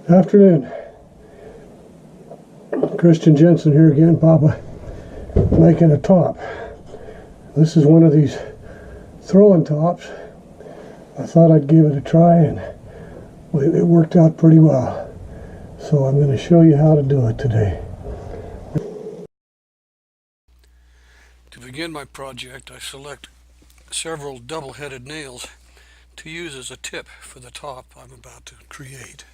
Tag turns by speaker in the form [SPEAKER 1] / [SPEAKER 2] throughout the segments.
[SPEAKER 1] Afternoon. Christian Jensen here again, Papa, making a top. This is one of these throwing tops. I thought I'd give it a try, and it worked out pretty well. So I'm going to show you how to do it today. To begin my project, I select several double-headed nails to use as a tip for the top I'm about to create.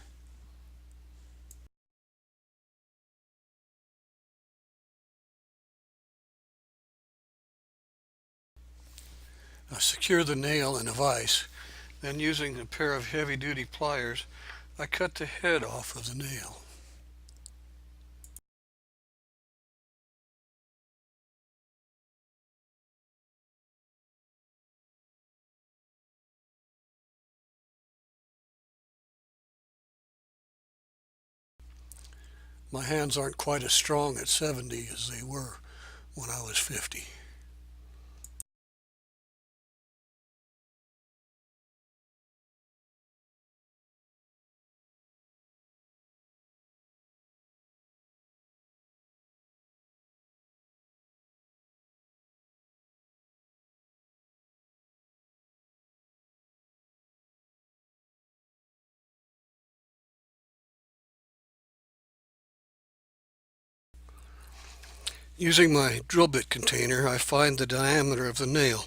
[SPEAKER 1] I secure the nail in a vise, then using a pair of heavy-duty pliers, I cut the head off of the nail. My hands aren't quite as strong at 70 as they were when I was 50. Using my drill bit container, I find the diameter of the nail.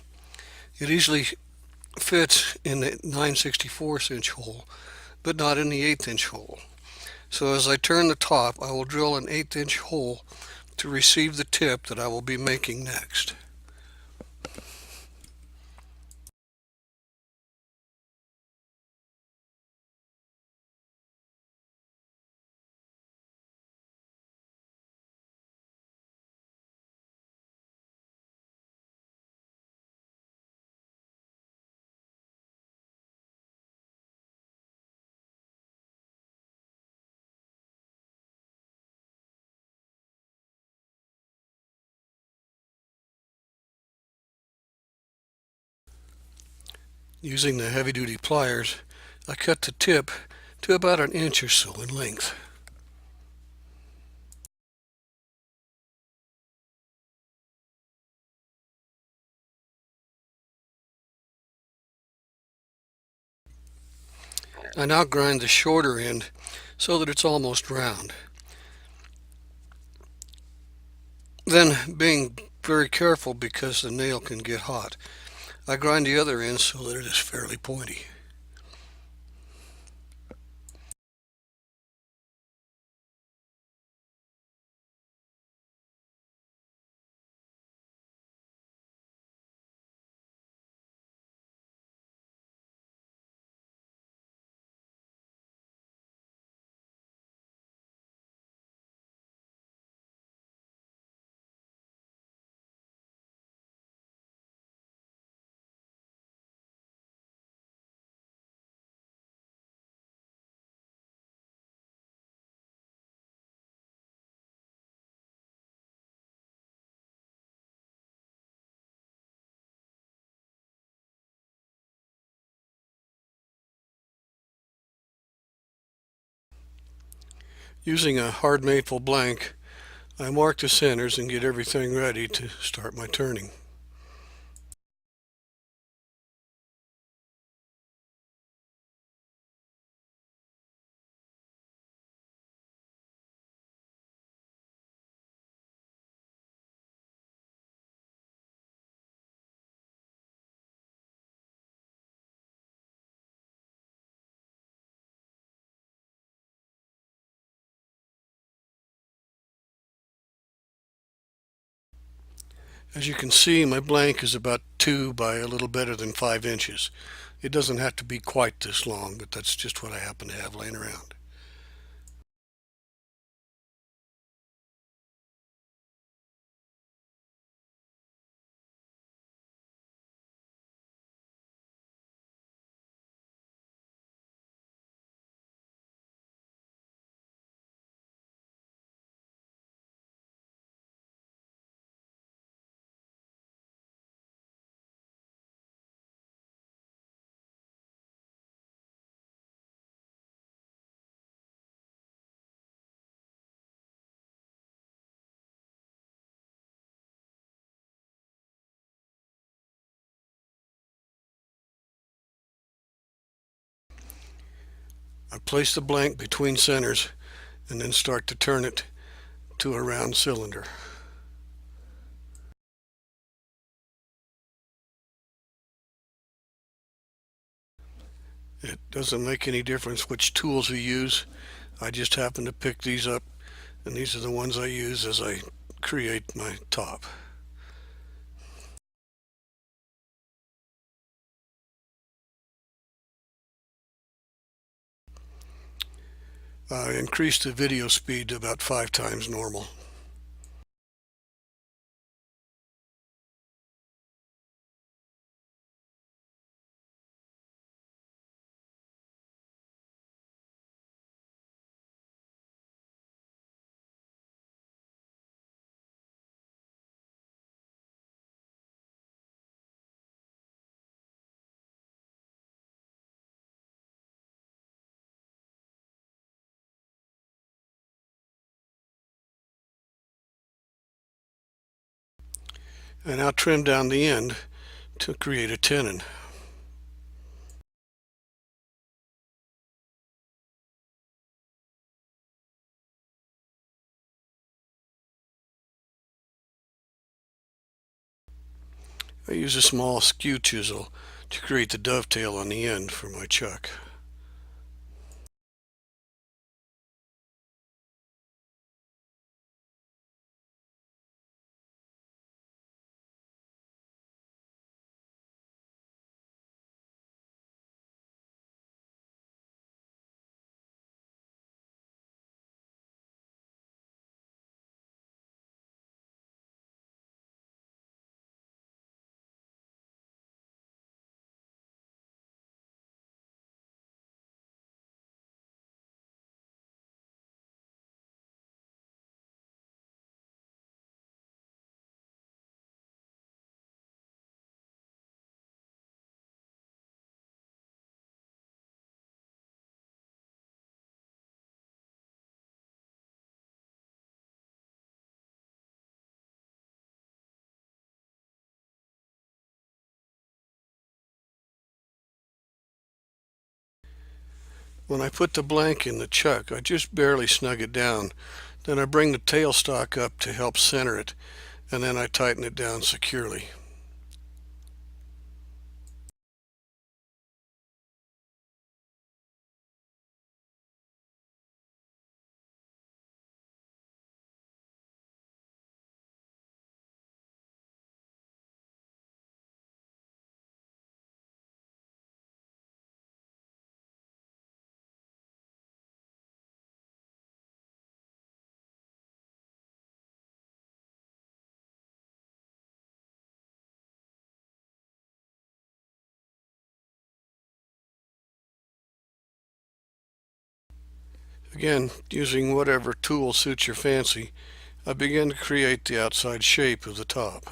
[SPEAKER 1] It easily fits in the 9/64 inch hole, but not in the 1/8 inch hole. So as I turn the top, I will drill an 1/8 inch hole to receive the tip that I will be making next. Using the heavy-duty pliers, I cut the tip to about 1 inch or so in length. I now grind the shorter end so that it's almost round. Then, being very careful because the nail can get hot, I grind the other end so that it is fairly pointy. Using a hard maple blank, I mark the centers and get everything ready to start my turning. As you can see, my blank is about 2 by a little better than 5 inches. It doesn't have to be quite this long, but that's just what I happen to have laying around. I place the blank between centers and then start to turn it to a round cylinder. It doesn't make any difference which tools you use. I just happen to pick these up, and these are the ones I use as I create my top. I increased the video speed to about 5 times normal. I now trim down the end to create a tenon. I use a small skew chisel to create the dovetail on the end for my chuck. When I put the blank in the chuck, I just barely snug it down. Then I bring the tailstock up to help center it, and then I tighten it down securely. Again, using whatever tool suits your fancy, I begin to create the outside shape of the top.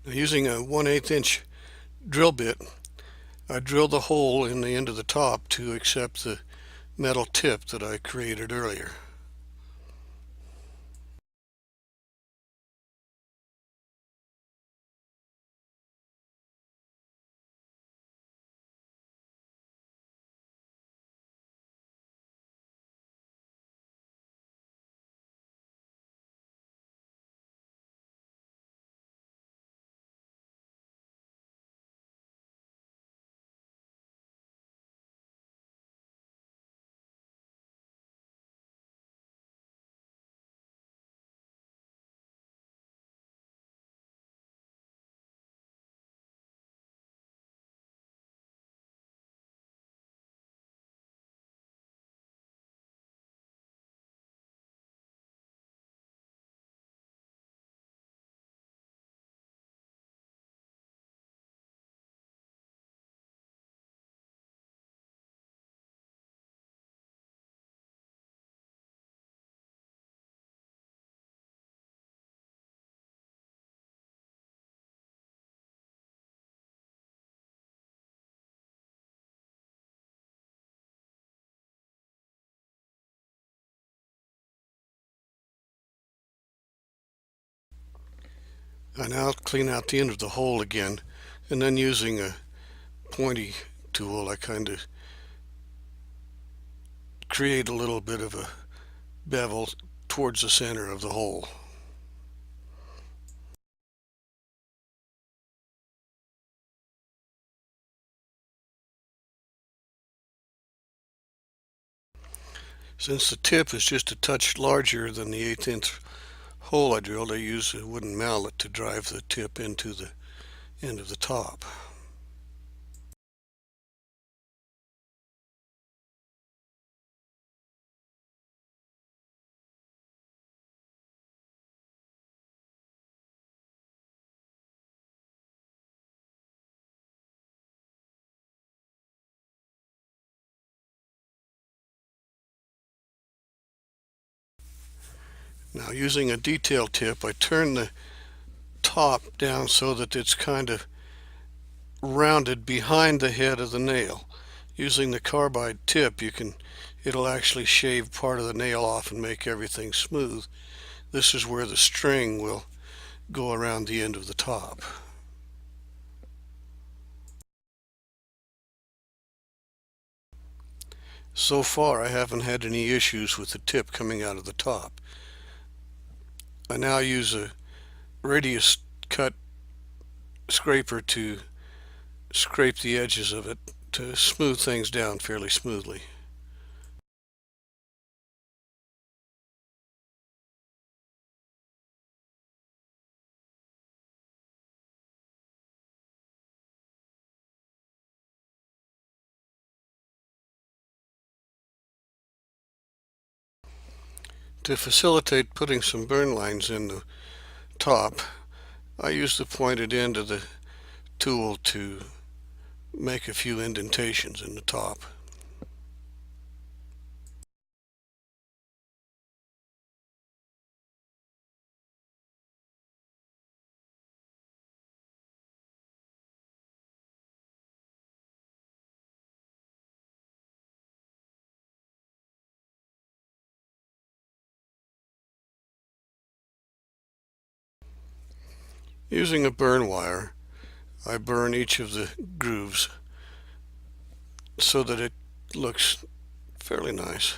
[SPEAKER 1] Now, using a 1/8 inch drill bit, I drilled the hole in the end of the top to accept the metal tip that I created earlier. I now clean out the end of the hole again, and then using a pointy tool I kind of create a little bit of a bevel towards the center of the hole. Since the tip is just a touch larger than the 1/8 inch hole I drilled, I use a wooden mallet to drive the tip into the end of the top. Now, using a detail tip, I turn the top down so that it's kind of rounded behind the head of the nail. Using the carbide tip, it'll actually shave part of the nail off and make everything smooth. This is where the string will go around the end of the top. So far, I haven't had any issues with the tip coming out of the top. I now use a radius cut scraper to scrape the edges of it to smooth things down fairly smoothly. To facilitate putting some burn lines in the top, I use the pointed end of the tool to make a few indentations in the top. Using a burn wire, I burn each of the grooves so that it looks fairly nice.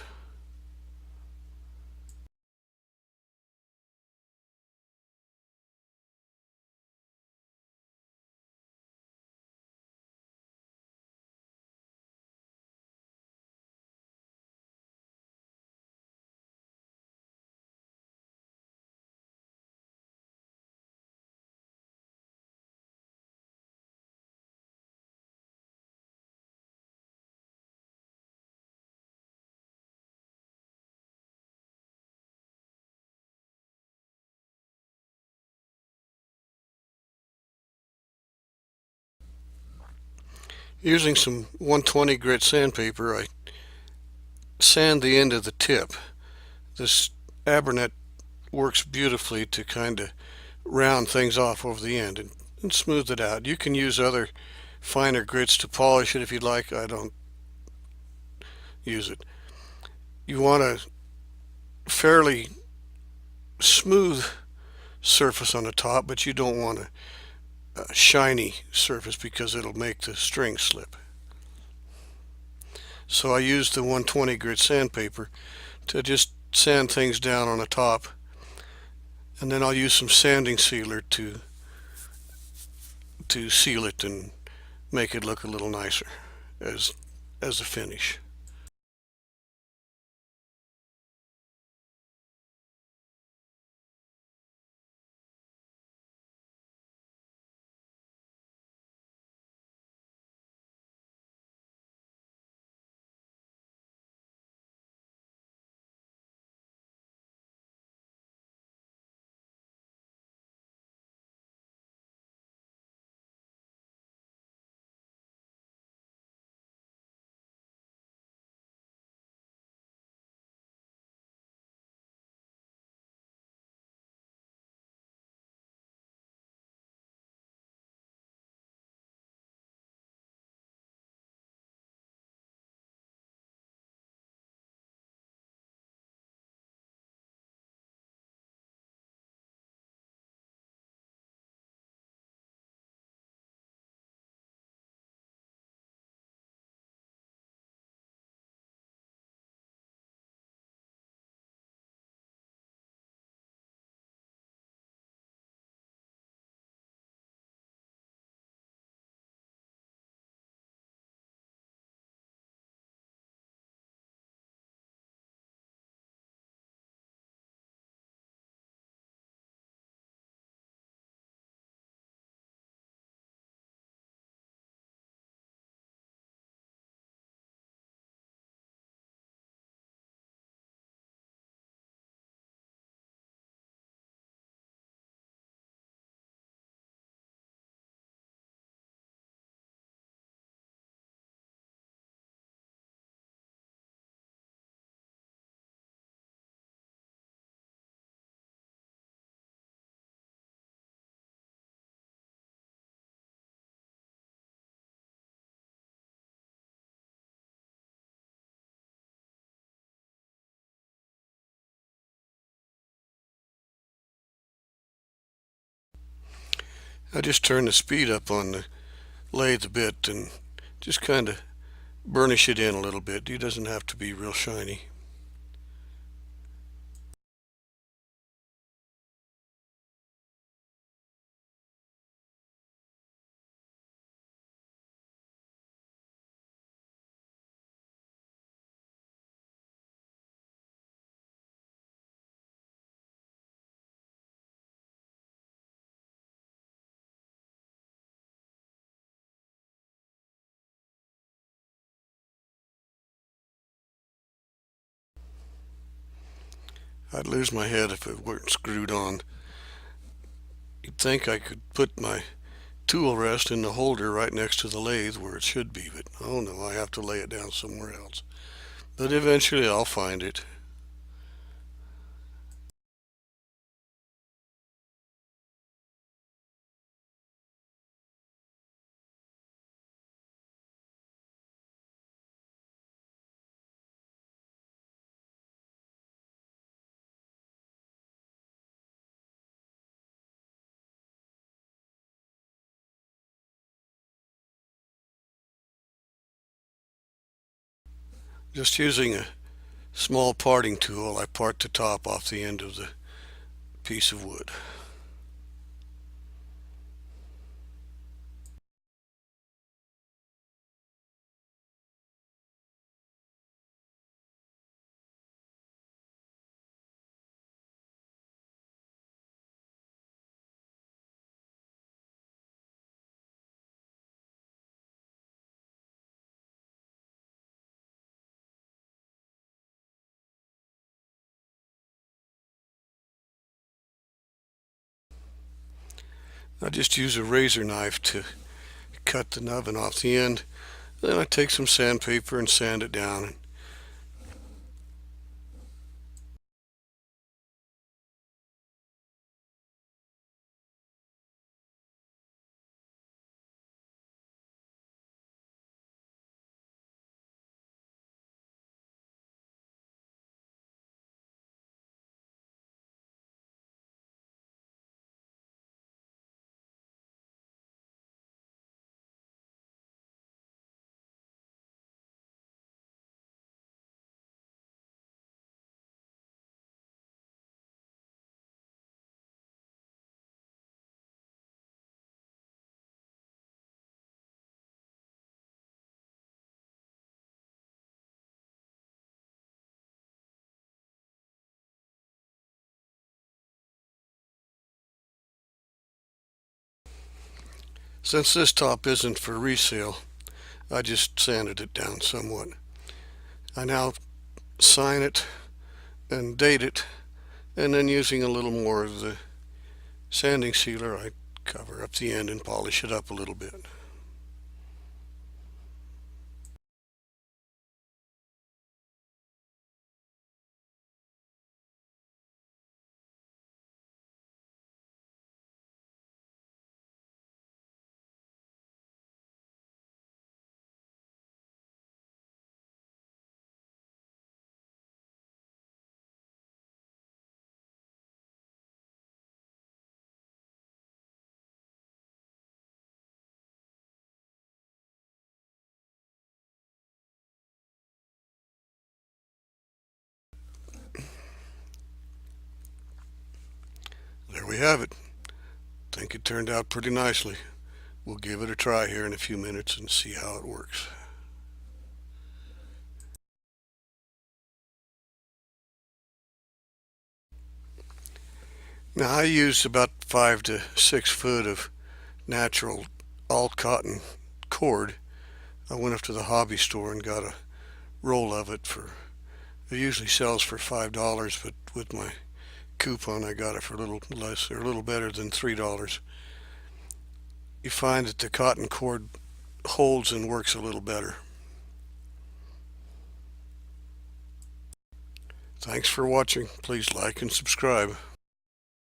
[SPEAKER 1] Using some 120 grit sandpaper, I sand the end of the tip. This Abernet works beautifully to kind of round things off over the end. and smooth it out. You can use other finer grits to polish it if you'd like. I don't use it. You want a fairly smooth surface on the top, but you don't want a shiny surface because it'll make the string slip. So I use the 120 grit sandpaper to just sand things down on the top, and then I'll use some sanding sealer to seal it and make it look a little nicer as a finish. I just turn the speed up on the lathe a bit and just kind of burnish it in a little bit. It doesn't have to be real shiny. I'd lose my head if it weren't screwed on. You'd think I could put my tool rest in the holder right next to the lathe where it should be, but oh no, I have to lay it down somewhere else. But eventually I'll find it. Just using a small parting tool, I part the top off the end of the piece of wood. I just use a razor knife to cut the nubbin off the end. Then I take some sandpaper and sand it down. Since this top isn't for resale, I just sanded it down somewhat. I now sign it and date it, and then using a little more of the sanding sealer, I cover up the end and polish it up a little bit. There we have it. Think it turned out pretty nicely. We'll give it a try here in a few minutes and see how it works. Now I used about 5 to 6 foot of natural alt cotton cord. I went up to the hobby store and got a roll of it for, it usually sells for $5, but with my coupon I got it for a little less or a little better than $3. You find that the cotton cord holds and works a little better. Thanks for watching. Please like and subscribe.